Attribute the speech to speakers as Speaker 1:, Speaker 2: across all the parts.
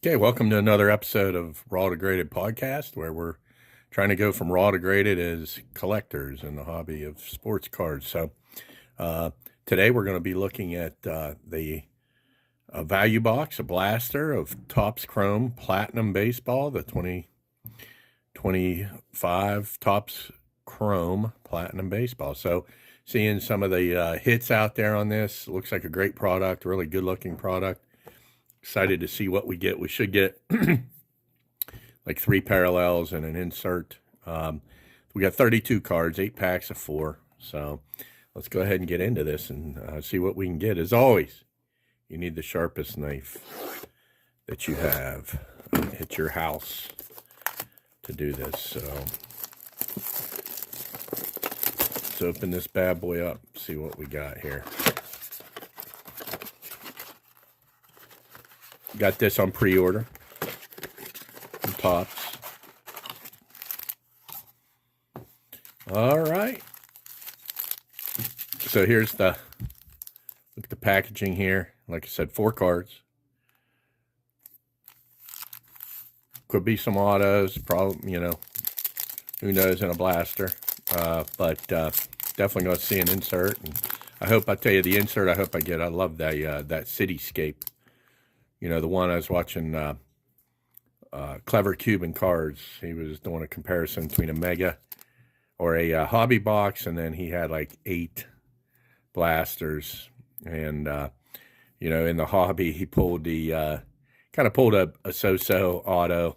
Speaker 1: Okay, welcome to another episode of Raw to Graded podcast, where we're trying to go from raw to graded as collectors in the hobby of sports cards. So uh, today we're going to be looking at the value box, a blaster of Topps Chrome Platinum Baseball, the 2025 Topps Chrome Platinum Baseball. So seeing some of the hits out there on this, looks like a great product, really good looking product. Excited to see what we get. We should get like 3 parallels and an insert. We got 32 cards, 8 packs of 4. So let's go ahead and get into this and see what we can get. As always, you need the sharpest knife that you have at your house to do this. So let's open this bad boy up, see what we got here. Got this on pre-order from Topps. All right. So here's look at the packaging here. Like I said, 4 cards. Could be some autos, probably, who knows in a blaster. But definitely going to see an insert. And I tell you, the insert I hope I get. I love that cityscape. The one I was watching, Clever Cuban Cards. He was doing a comparison between a Mega or a hobby box, and then he had like 8 blasters. And, in the hobby, he pulled kind of pulled a so-so auto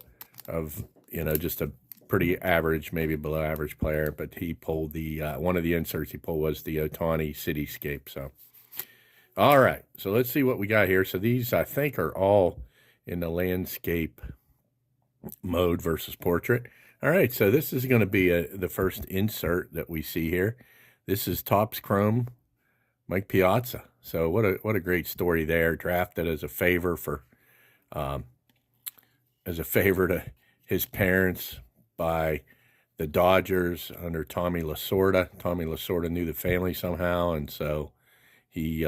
Speaker 1: of, just a pretty average, maybe below average player. But he pulled one of the inserts he pulled was the Ohtani Cityscape. So, all right, so let's see what we got here. So these, I think, are all in the landscape mode versus portrait. All right, so this is going to be the first insert that we see here. This is Topps Chrome Mike Piazza. So what a great story there. Drafted as a favor to his parents by the Dodgers under Tommy Lasorda. Tommy Lasorda knew the family somehow, and so he.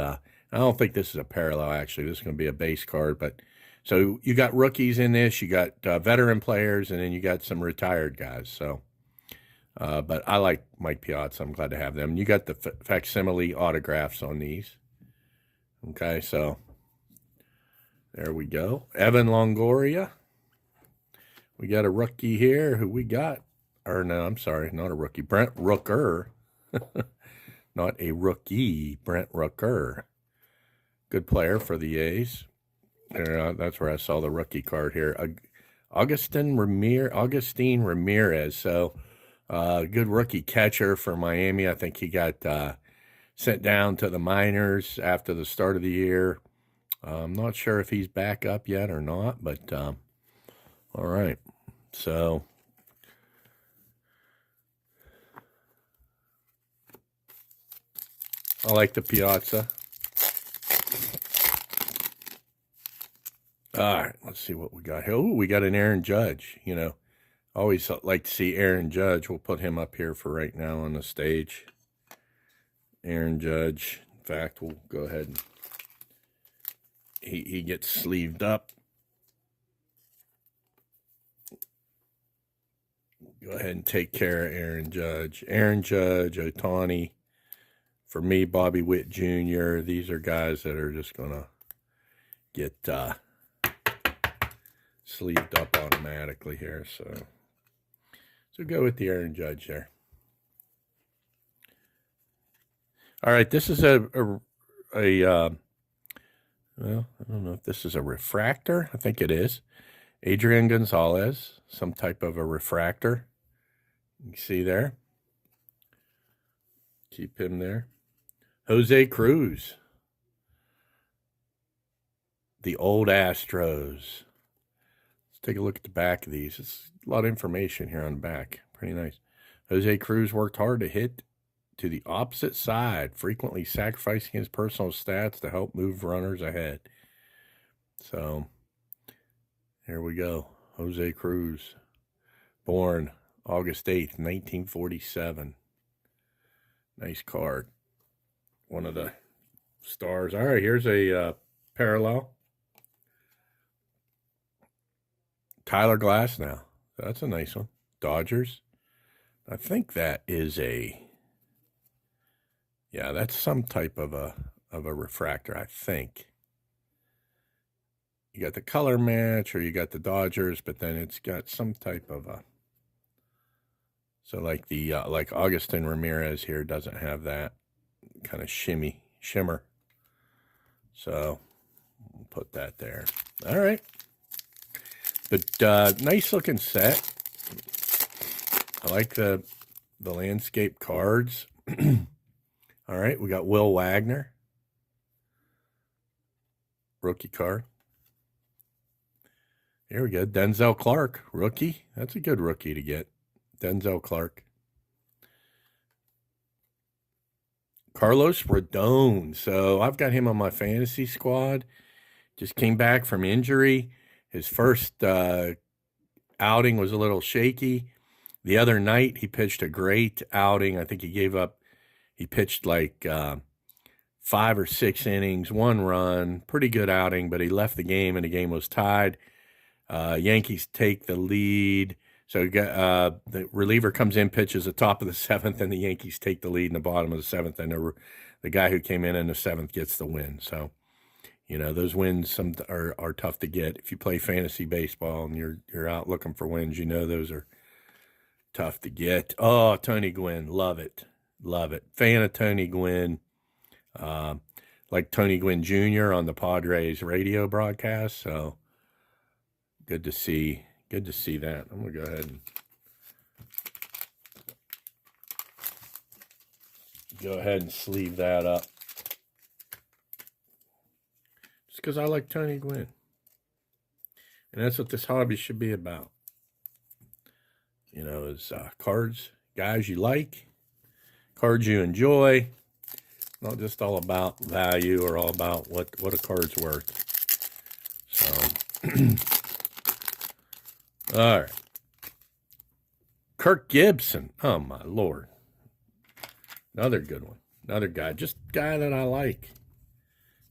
Speaker 1: I don't think this is a parallel, actually. This is going to be a base card. But so you got rookies in this, you got veteran players, and then you got some retired guys. So, but I like Mike Piazza. I'm glad to have them. You got the facsimile autographs on these. Okay, so there we go. Evan Longoria. We got a rookie here. Who we got? Or no, I'm sorry, not a rookie. Brent Rooker. Not a rookie. Brent Rooker. Good player for the A's. That's where I saw the rookie card here. Augustine Ramirez. So, good rookie catcher for Miami. I think he got sent down to the minors after the start of the year. I'm not sure if he's back up yet or not, but all right. So, I like the Piazza. All right, let's see what we got here. Oh, we got an Aaron Judge. Always like to see Aaron Judge. We'll put him up here for right now on the stage. Aaron Judge. In fact, we'll go ahead and he gets sleeved up. Go ahead and take care of Aaron Judge. Aaron Judge, Ohtani. For me, Bobby Witt Jr. These are guys that are just going to get sleeved up automatically here. So go with the Aaron Judge there. All right, this is well, I don't know if this is a refractor. I think it is. Adrian Gonzalez, some type of a refractor. You can see there. Keep him there. Jose Cruz. The old Astros. Let's take a look at the back of these. It's a lot of information here on the back. Pretty nice. Jose Cruz worked hard to hit to the opposite side, frequently sacrificing his personal stats to help move runners ahead. So, here we go. Jose Cruz, born August 8th, 1947. Nice card. One of the stars. All right, here's a parallel. Tyler Glass now. That's a nice one. Dodgers. I think that is yeah, that's some type of a refractor, I think. You got the color match or you got the Dodgers, but then it's got some type of so like the like Augustin Ramirez here doesn't have that kind of shimmer. So we'll put that there. All right. But nice looking set. I like the landscape cards. All right, we got Will Wagner. Rookie card. Here we go. Denzel Clark, rookie. That's a good rookie to get. Denzel Clark. Carlos Rodon. So I've got him on my fantasy squad. Just came back from injury. His first outing was a little shaky. The other night, he pitched a great outing. I think he pitched like 5 or 6 innings, 1 run, pretty good outing, but he left the game and the game was tied. Yankees take the lead. So the reliever comes in, pitches the top of the 7th, and the Yankees take the lead in the bottom of the 7th, and the guy who came in the 7th gets the win. So, those wins are tough to get. If you play fantasy baseball and you're out looking for wins, those are tough to get. Oh, Tony Gwynn, love it. Love it. Fan of Tony Gwynn. Like Tony Gwynn Jr. on the Padres radio broadcast. So good to see that. I'm going to go ahead and sleeve that up. Just because I like Tony Gwynn. And that's what this hobby should be about. Is cards, guys you like, cards you enjoy. Not just all about value or all about what a card's worth. So, all right. Kirk Gibson. Oh, my Lord. Another good one. Another guy. Just guy that I like.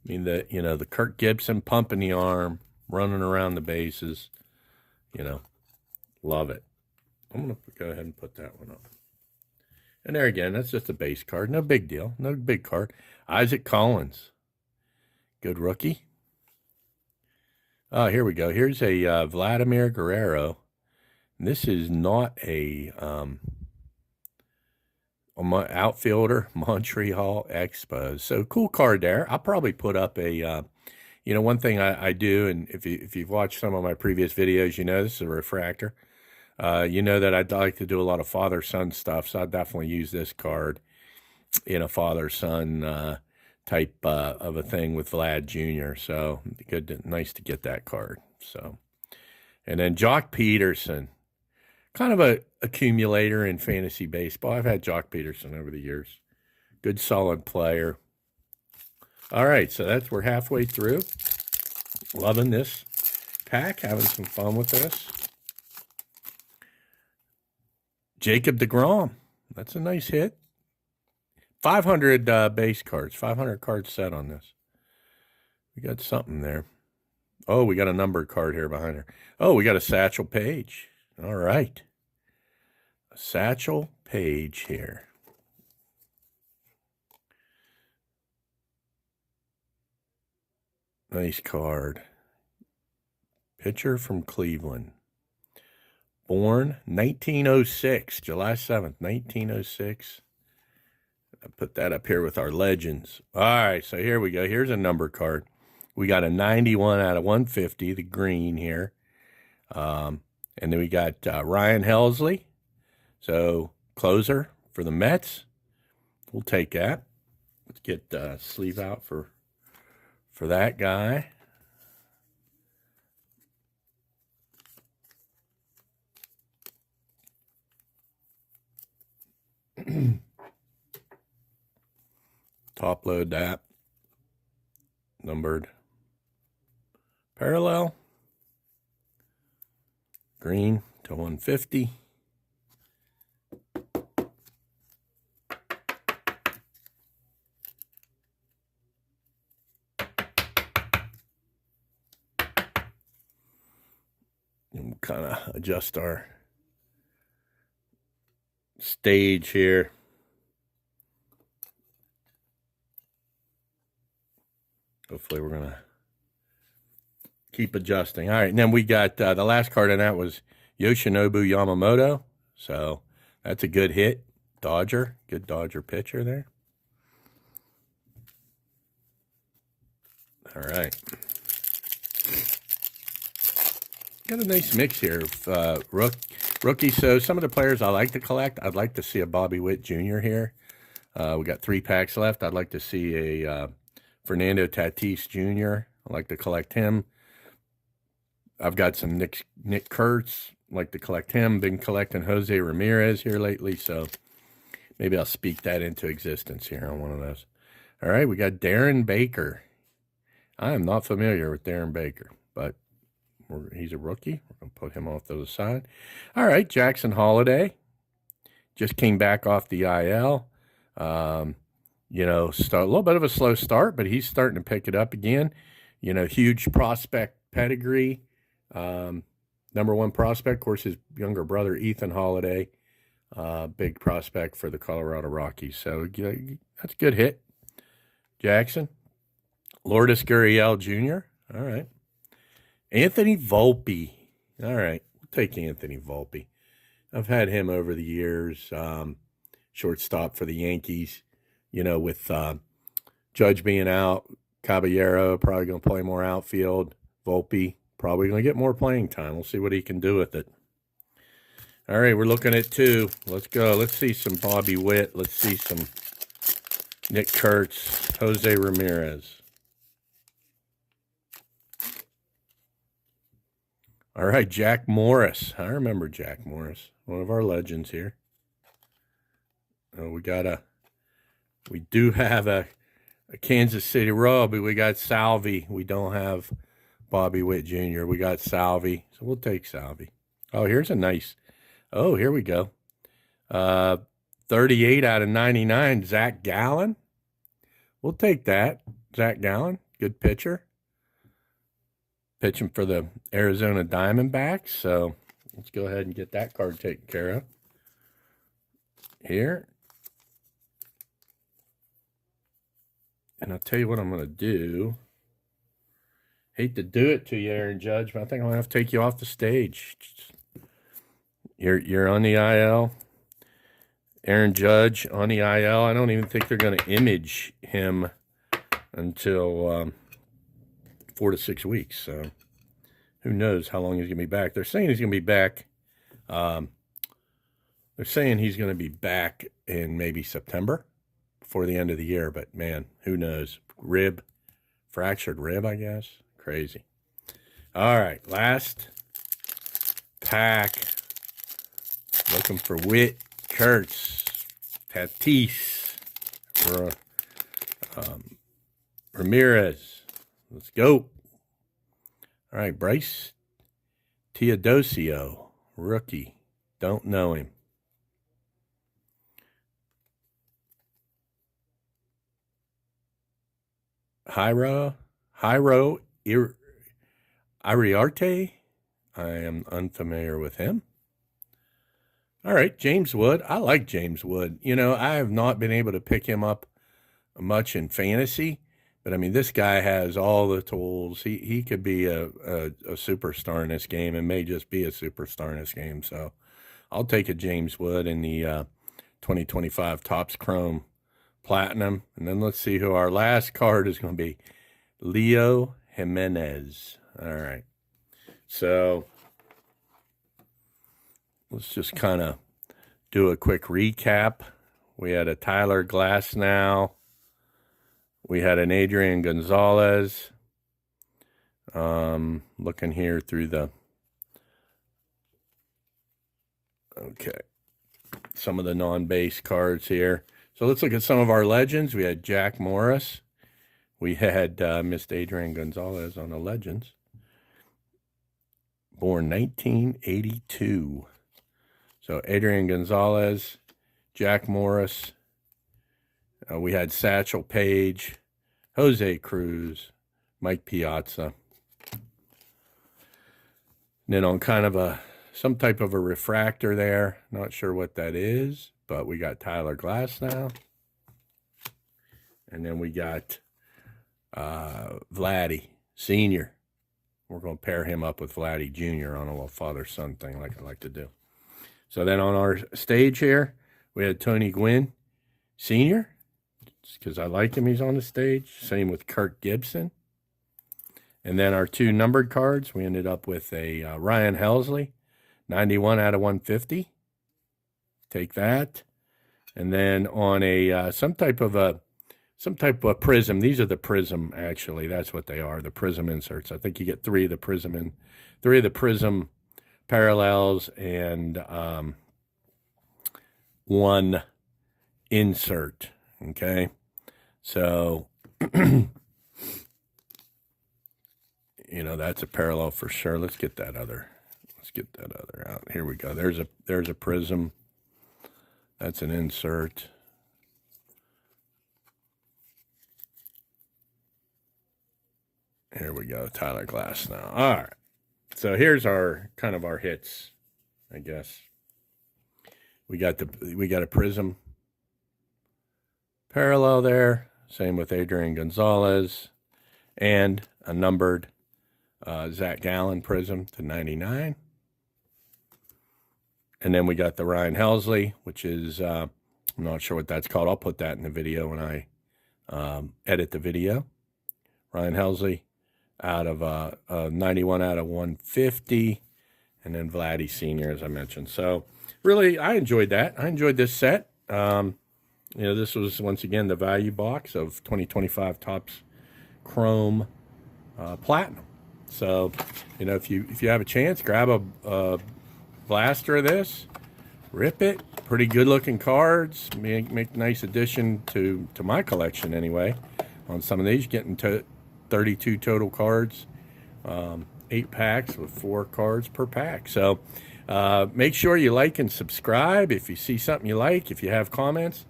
Speaker 1: I mean, the Kirk Gibson pumping the arm, running around the bases. Love it. I'm going to go ahead and put that one up. And there again, that's just a base card. No big deal. No big card. Isaac Collins. Good rookie. Here we go. Here's a Vladimir Guerrero. And this is not a outfielder, Montreal Expos. So cool card there. I'll probably put up a, one thing I do, and if you've watched some of my previous videos, this is a refractor. That I'd like to do a lot of father-son stuff, so I'd definitely use this card in a father-son type of a thing with Vlad Jr. So nice to get that card. So, and then Jock Peterson, kind of a accumulator in fantasy baseball. I've had Jock Peterson over the years. Good, solid player. All right, so we're halfway through. Loving this pack, having some fun with this. Jacob deGrom. That's a nice hit. 500 base cards. 500 card set on this. We got something there. Oh, we got a numbered card here behind her. Oh, we got a Satchel Paige. All right. A Satchel Paige here. Nice card. Pitcher from Cleveland. Born 1906, July 7th, 1906. I put that up here with our legends. All right, so here we go. Here's a number card. We got a 91 out of 150, the green here. And then we got Ryan Helsley. So closer for the Mets. We'll take that. Let's get sleeve out for that guy. Top load that. Numbered. Parallel. Green to 150. kind of adjust our stage here. Hopefully we're going to keep adjusting. All right, and then we got the last card in that was Yoshinobu Yamamoto. So that's a good hit. Dodger, good Dodger pitcher there. All right. Got a nice mix here of rookie. So some of the players I like to collect, I'd like to see a Bobby Witt Jr. here. We got 3 packs left. I'd like to see a Fernando Tatis Jr. I'd like to collect him. I've got some Nick Kurtz. I'd like to collect him. Been collecting Jose Ramirez here lately, so maybe I'll speak that into existence here on one of those. All right, we got Darren Baker. I am not familiar with Darren Baker, but he's a rookie. We're going to put him off to the side. All right, Jackson Holiday. Just came back off the IL. You know, a little bit of a slow start, but he's starting to pick it up again. You know, huge prospect pedigree. Number 1 prospect, of course, his younger brother, Ethan Holiday. Big prospect for the Colorado Rockies. So that's a good hit. Jackson. Lourdes Gurriel Jr. All right. Anthony Volpe. All right. We'll take Anthony Volpe. I've had him over the years. Shortstop for the Yankees. You know, with Judge being out, Caballero probably going to play more outfield. Volpe probably going to get more playing time. We'll see what he can do with it. All right, we're looking at 2. Let's go. Let's see some Bobby Witt. Let's see some Nick Kurtz, Jose Ramirez. All right, Jack Morris. I remember Jack Morris, one of our legends here. Oh, we do have a Kansas City Royal, but we got Salvi. We don't have Bobby Witt Jr. We got Salvi, so we'll take Salvi. Oh, here's a nice. Oh, here we go. 38 out of 99, Zach Gallen. We'll take that. Zach Gallen, good pitcher. Pitching for the Arizona Diamondbacks. So let's go ahead and get that card taken care of. Here. And I'll tell you what I'm going to do. Hate to do it to you, Aaron Judge, but I think I'm going to have to take you off the stage. You're on the IL. Aaron Judge on the IL. I don't even think they're going to image him until 4 to 6 weeks. So who knows how long he's going to be back. They're saying he's going to be back. They're saying he's going to be back in maybe September before the end of the year. But, man, who knows? Fractured rib, I guess. Crazy. All right, last pack. Looking for Witt, Kurtz, Tatis, Ramirez. Let's go. All right, Bryce Teodosio, rookie. Don't know him. Jairo Iriarte. I am unfamiliar with him. All right, James Wood. I like James Wood. You know, I have not been able to pick him up much in fantasy, but I mean, this guy has all the tools. He could be a superstar in this game and may just be a superstar in this game. So I'll take a James Wood in the 2025 Topps Chrome Platinum. And then let's see who our last card is going to be. Leo Jimenez. All right. So let's just kind of do a quick recap. We had a Tyler Glasnow. We had an Adrian Gonzalez. Looking here through the... Okay. Some of the non-base cards here. So let's look at some of our legends. We had Jack Morris. We had Missed Adrian Gonzalez on the legends. Born 1982. So Adrian Gonzalez, Jack Morris. We had Satchel Paige, Jose Cruz, Mike Piazza. And then on kind of some type of a refractor there. Not sure what that is, but we got Tyler Glasnow. And then we got Vladdy Sr. We're going to pair him up with Vladdy Jr. on a little father-son thing like I like to do. So then on our stage here, we had Tony Gwynn Sr. because I like him, he's on the stage. Same with Kirk Gibson. And then our 2 numbered cards, we ended up with a Ryan Helsley, 91 out of 150. Take that. And then on a some type of a prism. These are the prism, actually. That's what they are, the prism inserts. I think you get 3 of the prism parallels and 1 insert. Okay, so you know that's a parallel for sure. Let's get that other out. Here we go. There's a prism. That's an insert. Here we go, Tyler Glasnow. All right. So here's our kind of our hits, I guess. We got a prism parallel there. Same with Adrian Gonzalez, and a numbered Zach Gallen prism to 99. And then we got the Ryan Helsley, which is I'm not sure what that's called. I'll put that in the video when I edit the video. Ryan Helsley out of 91 out of 150, and then Vladdy Sr., as I mentioned. So really, I enjoyed that. I enjoyed this set. You know, this was, once again, the value box of 2025 Topps Chrome Platinum. So, you know, if you have a chance, grab a blaster of this, rip it. Pretty good-looking cards. Make a nice addition to my collection, anyway, on some of these. Getting to 32 total cards, 8 packs with 4 cards per pack. So make sure you like and subscribe. If you see something you like, if you have comments,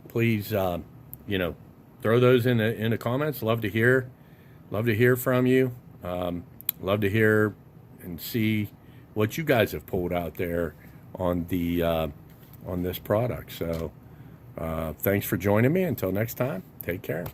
Speaker 1: please, you know, throw those in the comments. Love to hear from you. Love to hear and see what you guys have pulled out there on the on this product. So thanks for joining me. Until next time, take care.